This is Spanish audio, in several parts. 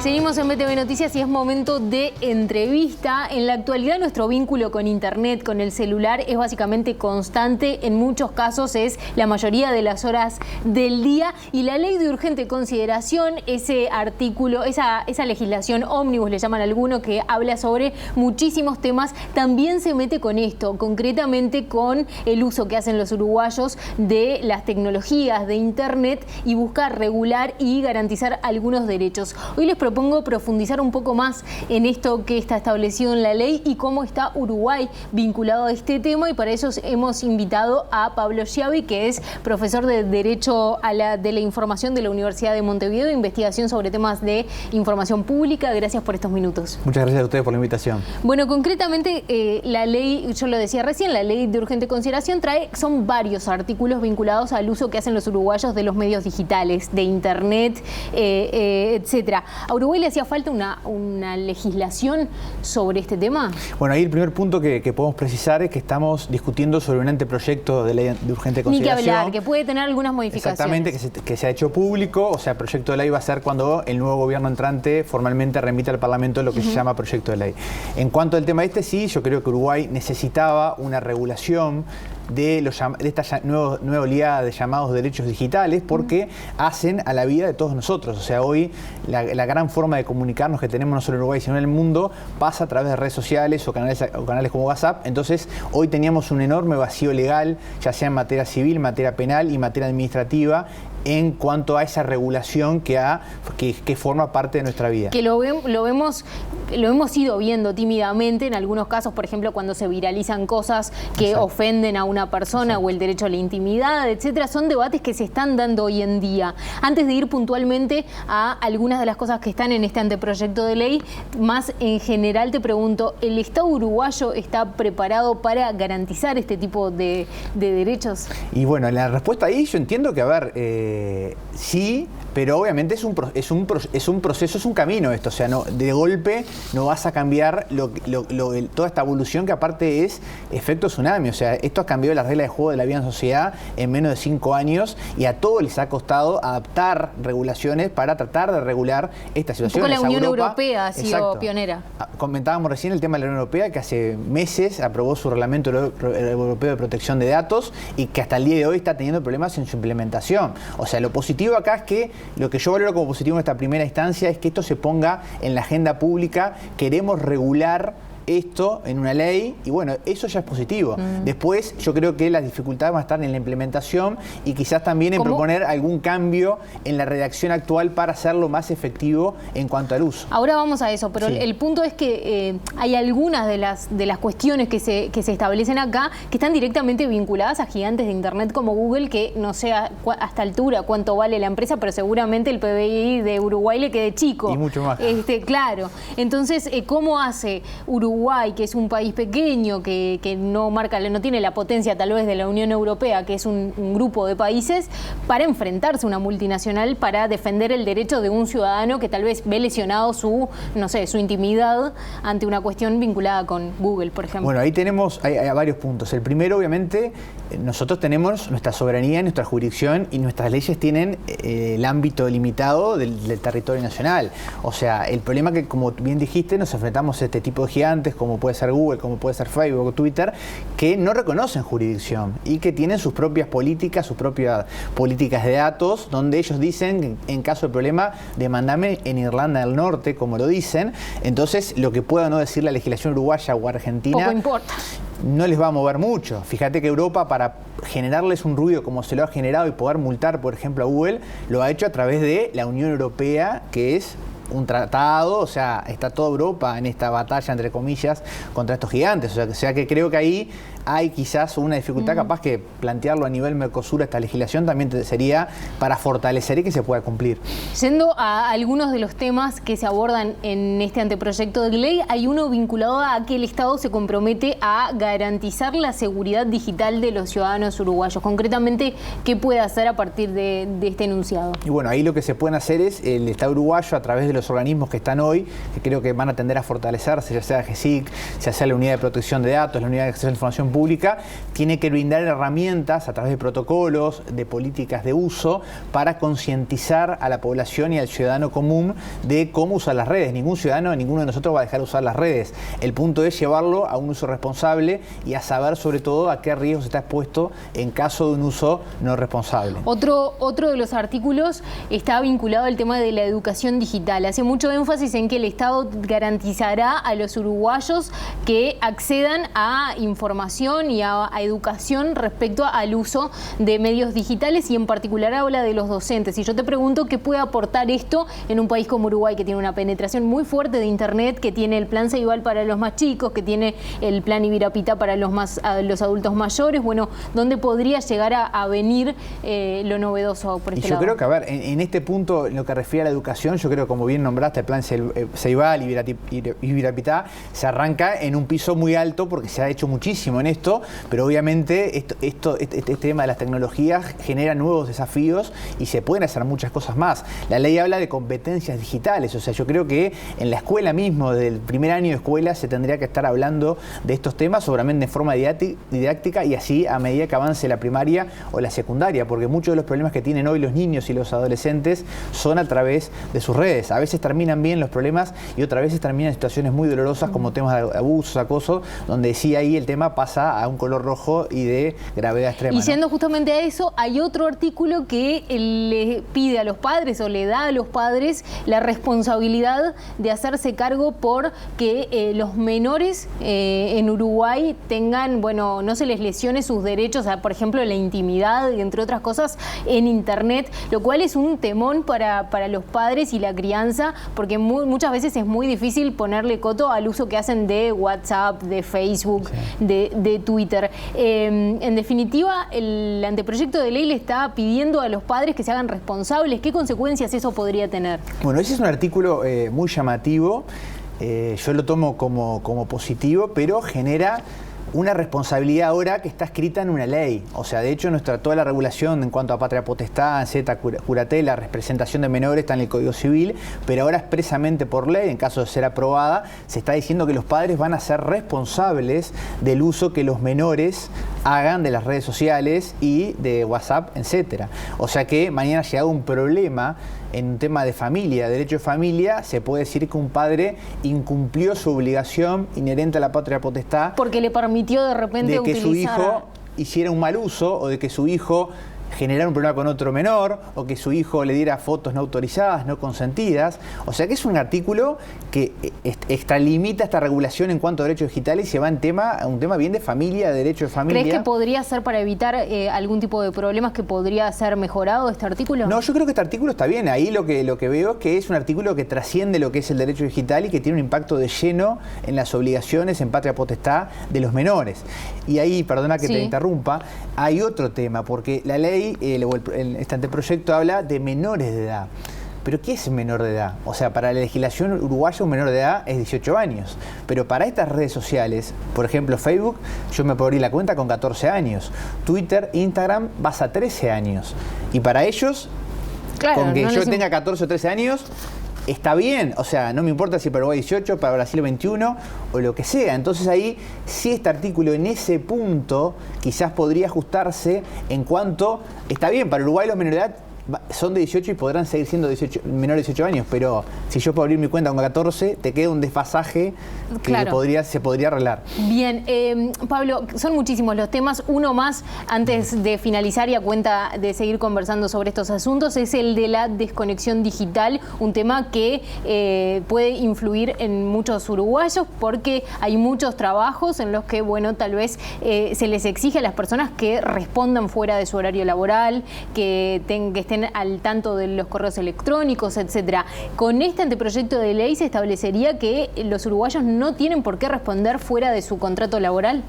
Seguimos en BTV Noticias y es momento de entrevista. En la actualidad nuestro vínculo con Internet, con el celular, es básicamente constante. En muchos casos es la mayoría de las horas del día. Y la ley de urgente consideración, ese artículo, esa legislación ómnibus, le llaman algunos, que habla sobre muchísimos temas, también se mete con esto, concretamente con el uso que hacen los uruguayos de las tecnologías de Internet y buscar regular y garantizar algunos derechos. Hoy les propongo profundizar un poco más en esto que está establecido en la ley y cómo está Uruguay vinculado a este tema, y para eso hemos invitado a Pablo Schiavi, que es profesor de Derecho de la Información de la Universidad de Montevideo, de investigación sobre temas de información pública. Gracias por estos minutos. Muchas gracias a ustedes por la invitación. Bueno, concretamente la ley, yo lo decía recién, la ley de urgente consideración son varios artículos vinculados al uso que hacen los uruguayos de los medios digitales, de Internet, etcétera. ¿A Uruguay le hacía falta una legislación sobre este tema? Bueno, ahí el primer punto que podemos precisar es que estamos discutiendo sobre un anteproyecto de ley de urgente consideración. Ni que hablar, que puede tener algunas modificaciones. Exactamente, que se ha hecho público. O sea, el proyecto de ley va a ser cuando el nuevo gobierno entrante formalmente remita al Parlamento lo que se llama proyecto de ley. En cuanto al tema sí, yo creo que Uruguay necesitaba una regulación de esta nueva oleada de llamados derechos digitales, porque hacen a la vida de todos nosotros. O sea, hoy la gran forma de comunicarnos que tenemos no solo en Uruguay sino en el mundo pasa a través de redes sociales o canales como WhatsApp. Entonces hoy teníamos un enorme vacío legal, ya sea en materia civil, materia penal y materia administrativa, en cuanto a esa regulación que forma parte de nuestra vida. Que lo hemos ido viendo tímidamente en algunos casos, por ejemplo, cuando se viralizan cosas que ofenden a una persona o el derecho a la intimidad, etcétera. Son debates que se están dando hoy en día. Antes de ir puntualmente a algunas de las cosas que están en este anteproyecto de ley, más en general te pregunto, ¿el Estado uruguayo está preparado para garantizar este tipo de derechos? Y bueno, la respuesta ahí yo entiendo que, a ver, sí, pero obviamente es un proceso, es un camino esto. O sea, no, de golpe no vas a cambiar toda esta evolución que aparte es efecto tsunami. O sea, esto ha cambiado las reglas de juego de la vida en sociedad en menos de 5 años y a todos les ha costado adaptar regulaciones para tratar de regular esta situación. Un poco la Unión Europea ha sido pionera. Comentábamos recién el tema de la Unión Europea, que hace meses aprobó su reglamento europeo de protección de datos y que hasta el día de hoy está teniendo problemas en su implementación. O sea, lo positivo acá es que, lo que yo valoro como positivo en esta primera instancia es que esto se ponga en la agenda pública. Queremos regular esto en una ley y bueno, eso ya es positivo. Después yo creo que las dificultades van a estar en la implementación y quizás también en proponer algún cambio en la redacción actual para hacerlo más efectivo en cuanto al uso. Ahora vamos a eso, pero el punto es que hay algunas de las cuestiones que se establecen acá que están directamente vinculadas a gigantes de Internet como Google, que no sé a esta altura cuánto vale la empresa, pero seguramente el PBI de Uruguay le quede chico. Y mucho más. Claro. Entonces, ¿cómo hace Uruguay, que es un país pequeño, que no tiene la potencia tal vez de la Unión Europea, que es un grupo de países, para enfrentarse a una multinacional para defender el derecho de un ciudadano que tal vez ve lesionado su intimidad ante una cuestión vinculada con Google, por ejemplo? Bueno, ahí tenemos hay varios puntos. El primero, obviamente, nosotros tenemos nuestra soberanía, nuestra jurisdicción y nuestras leyes tienen el ámbito limitado del territorio nacional. O sea, el problema que, como bien dijiste, nos enfrentamos a este tipo de gigantes, como puede ser Google, como puede ser Facebook o Twitter, que no reconocen jurisdicción y que tienen sus propias políticas de datos, donde ellos dicen, en caso de problema, demandame en Irlanda del Norte, como lo dicen. Entonces, lo que pueda o no decir la legislación uruguaya o argentina, poco importa, no les va a mover mucho. Fíjate que Europa, para generarles un ruido como se lo ha generado y poder multar, por ejemplo, a Google, lo ha hecho a través de la Unión Europea, que es un tratado. O sea, está toda Europa en esta batalla, entre comillas, contra estos gigantes. O sea que creo que ahí hay quizás una dificultad, capaz que plantearlo a nivel Mercosur, esta legislación también sería para fortalecer y que se pueda cumplir. Yendo a algunos de los temas que se abordan en este anteproyecto de ley, hay uno vinculado a que el Estado se compromete a garantizar la seguridad digital de los ciudadanos uruguayos. Concretamente, ¿qué puede hacer a partir de este enunciado? Y bueno, ahí lo que se pueden hacer es el Estado uruguayo, a través de los los organismos que están hoy, que creo que van a tender a fortalecerse, ya sea GESIC, ya sea la Unidad de Protección de Datos, la Unidad de Acceso a la Información Pública, tiene que brindar herramientas a través de protocolos, de políticas de uso, para concientizar a la población y al ciudadano común de cómo usar las redes. Ningún ciudadano, ninguno de nosotros va a dejar de usar las redes. El punto es llevarlo a un uso responsable y a saber sobre todo a qué riesgos está expuesto en caso de un uso no responsable. Otro de los artículos está vinculado al tema de la educación digital. Hace mucho énfasis en que el Estado garantizará a los uruguayos que accedan a información y a educación respecto al uso de medios digitales, y en particular habla de los docentes. Y yo te pregunto qué puede aportar esto en un país como Uruguay, que tiene una penetración muy fuerte de Internet, que tiene el plan Ceibal para los más chicos, que tiene el plan Ibirapitá para los adultos mayores. Bueno, ¿dónde podría llegar a venir lo novedoso por este lado? Yo creo que, a ver, en este punto, en lo que refiere a la educación, yo creo, como bien nombraste, el plan Ceibal, Ibirapitá, se arranca en un piso muy alto porque se ha hecho muchísimo en esto, pero obviamente este tema de las tecnologías genera nuevos desafíos y se pueden hacer muchas cosas más. La ley habla de competencias digitales, o sea, yo creo que en la escuela mismo, del primer año de escuela, se tendría que estar hablando de estos temas, seguramente de forma didáctica, y así a medida que avance la primaria o la secundaria, porque muchos de los problemas que tienen hoy los niños y los adolescentes son a través de sus redes. A veces terminan bien los problemas y otras veces terminan en situaciones muy dolorosas como temas de abusos, acoso, donde sí ahí el tema pasa a un color rojo y de gravedad extrema. Y yendo justamente a eso, hay otro artículo que le pide a los padres o le da a los padres la responsabilidad de hacerse cargo por que los menores en Uruguay tengan, bueno, no se les lesione sus derechos a, por ejemplo, la intimidad, entre otras cosas, en Internet, lo cual es un temón para los padres y la crianza, porque muchas veces es muy difícil ponerle coto al uso que hacen de WhatsApp, de Facebook, sí, de Twitter. En definitiva, el anteproyecto de ley le está pidiendo a los padres que se hagan responsables. ¿Qué consecuencias eso podría tener? Bueno, ese es un artículo muy llamativo. Yo lo tomo como positivo, pero genera una responsabilidad ahora que está escrita en una ley. O sea, de hecho, toda la regulación en cuanto a patria potestad, anceta, curatela, representación de menores está en el Código Civil, pero ahora expresamente por ley, en caso de ser aprobada, se está diciendo que los padres van a ser responsables del uso que los menores hagan de las redes sociales y de WhatsApp, etcétera. O sea que mañana llega un problema en un tema de familia, de derecho de familia, se puede decir que un padre incumplió su obligación inherente a la patria potestad porque le permitió de repente de que utilizar... su hijo hiciera un mal uso, o de que su hijo generar un problema con otro menor, o que su hijo le diera fotos no autorizadas, no consentidas. O sea que es un artículo que extralimita esta regulación en cuanto a derechos digitales y se va a un tema bien de familia, de derecho de familia. ¿Crees que podría ser para evitar algún tipo de problemas que podría ser mejorado este artículo? No, yo creo que este artículo está bien. Ahí lo que veo es que es un artículo que trasciende lo que es el derecho digital y que tiene un impacto de lleno en las obligaciones en patria potestad de los menores. Y ahí, perdona que te interrumpa, hay otro tema, porque la ley, este anteproyecto habla de menores de edad. ¿Pero qué es menor de edad? O sea, para la legislación uruguaya un menor de edad es 18 años. Pero para estas redes sociales, por ejemplo Facebook, yo me puedo abrir la cuenta con 14 años. Twitter, Instagram, vas a 13 años. Y para ellos, claro, con que yo tenga 14 o 13 años, está bien. O sea, no me importa si para Uruguay 18, para Brasil 21 o lo que sea. Entonces ahí, sí, este artículo en ese punto quizás podría ajustarse en cuanto, está bien, para Uruguay los menores de edad son de 18 y podrán seguir siendo menores de 18 años, pero si yo puedo abrir mi cuenta con 14, te queda un desfasaje que se podría arreglar. Bien, Pablo, son muchísimos los temas. Uno más, antes de finalizar y a cuenta de seguir conversando sobre estos asuntos, es el de la desconexión digital, un tema que puede influir en muchos uruguayos porque hay muchos trabajos en los que, bueno, tal vez se les exige a las personas que respondan fuera de su horario laboral, que estén al tanto de los correos electrónicos, etcétera. Con este anteproyecto de ley se establecería que los uruguayos no tienen por qué responder fuera de su contrato laboral.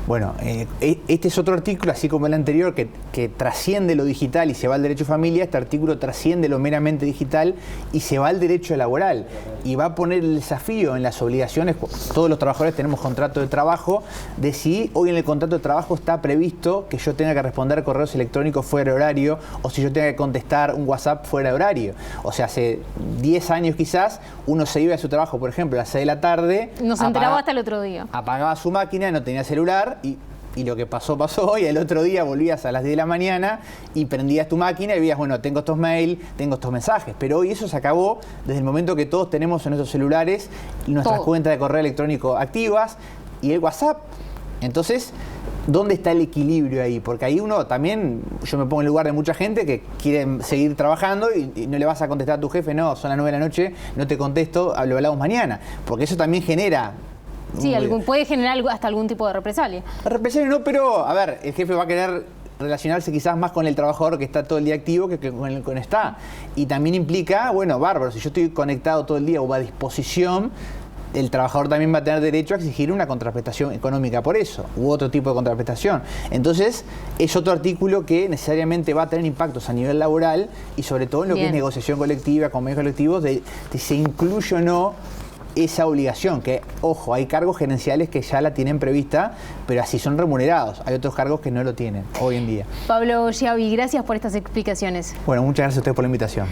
Bueno, este es otro artículo, así como el anterior, que trasciende lo digital y se va al derecho de familia. Este artículo trasciende lo meramente digital y se va al derecho laboral. Y va a poner el desafío en las obligaciones. Todos los trabajadores tenemos contrato de trabajo, de si hoy en el contrato de trabajo está previsto que yo tenga que responder correos electrónicos fuera de horario, o si yo tenga que contestar un WhatsApp fuera de horario. O sea, hace 10 años quizás, uno se iba a su trabajo, por ejemplo, a las 6 de la tarde. No se enteraba hasta el otro día. Apagaba su máquina, no tenía celular y lo que pasó, pasó, y el otro día volvías a las 10 de la mañana y prendías tu máquina y veías, bueno, tengo estos mails, tengo estos mensajes. Pero hoy eso se acabó desde el momento que todos tenemos en nuestros celulares nuestras cuentas de correo electrónico activas y el WhatsApp. Entonces, ¿dónde está el equilibrio ahí? Porque ahí uno también, yo me pongo en el lugar de mucha gente que quiere seguir trabajando y no le vas a contestar a tu jefe, no, son las 9 de la noche, no te contesto, lo hablamos mañana. Porque eso también genera... Sí, puede generar hasta algún tipo de represalia. Represalia no, pero, a ver, el jefe va a querer relacionarse quizás más con el trabajador que está todo el día activo que con el que no está. Y también implica, bueno, bárbaro, si yo estoy conectado todo el día o a disposición, el trabajador también va a tener derecho a exigir una contraprestación económica por eso, u otro tipo de contraprestación. Entonces, es otro artículo que necesariamente va a tener impactos a nivel laboral y sobre todo en lo que es negociación colectiva, convenios colectivos, de se incluye o no esa obligación, que, ojo, hay cargos gerenciales que ya la tienen prevista, pero así son remunerados. Hay otros cargos que no lo tienen hoy en día. Pablo Schiavi, gracias por estas explicaciones. Bueno, muchas gracias a ustedes por la invitación.